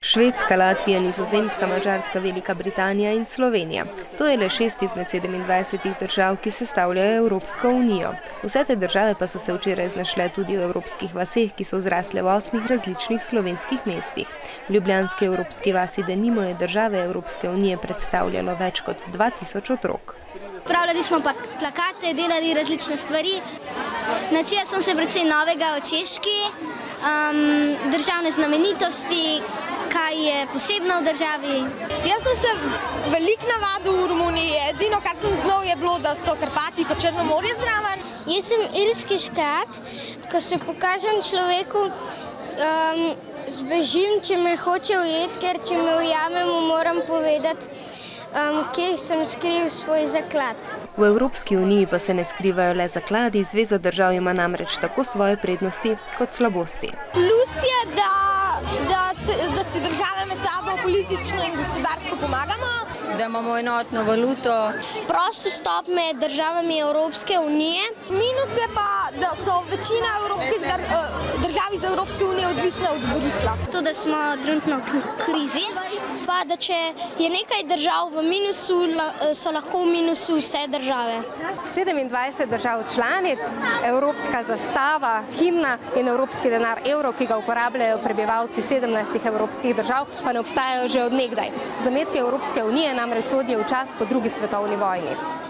Švedska, Latvija, Nizozemska, Madžarska, Velika Britanija in Slovenija. To je le 6 izmed 27 držav, ki sestavljajo Evropsko unijo. Vse te države pa so se včeraj znašle tudi v evropskih vaseh, ki so zrasle v 8 različnih slovenskih mestih. V ljubljanski evropski vasi denimo je države Evropske unije predstavljalo več kot 2000 otrok. Pravljali smo pa plakate, delali različne stvari. Naučila sem se predvsem novega o Češki, državne znamenitosti, kaj je posebno v državi. Jaz sem se veliko navadil v Romuniji. Edino, kar sem znal, je bilo, da so Karpati pa Črno morje zraven. Jaz sem irski škrat, ko se pokažem človeku, zbežim, če me hoče ujeti, ker če me ujame, mu moram povedati, kje sem skril svoj zaklad. V Evropski uniji pa se ne skrivajo le zakladi, zveza držav ima namreč tako svoje prednosti kot slabosti. Plus je, da si države med sabo politično in gospodarsko pomagamo. Da imamo enotno valuto. Prost vstop med državami Evropske unije. Minus je pa, da so večina držav iz Evropske unije odvisne od Brusla. To, da smo trenutno v krizi. Pa da če je nekaj držav v minusu, so lahko v minusu vse države. 27 držav članic, evropska zastava, himna in evropski denar evro, ki ga uporabljajo prebivalci 17 evropskih držav, pa ne obstajajo že od nekdaj. Zametke Evropske unije namreč sodijo v čas po drugi svetovni vojni.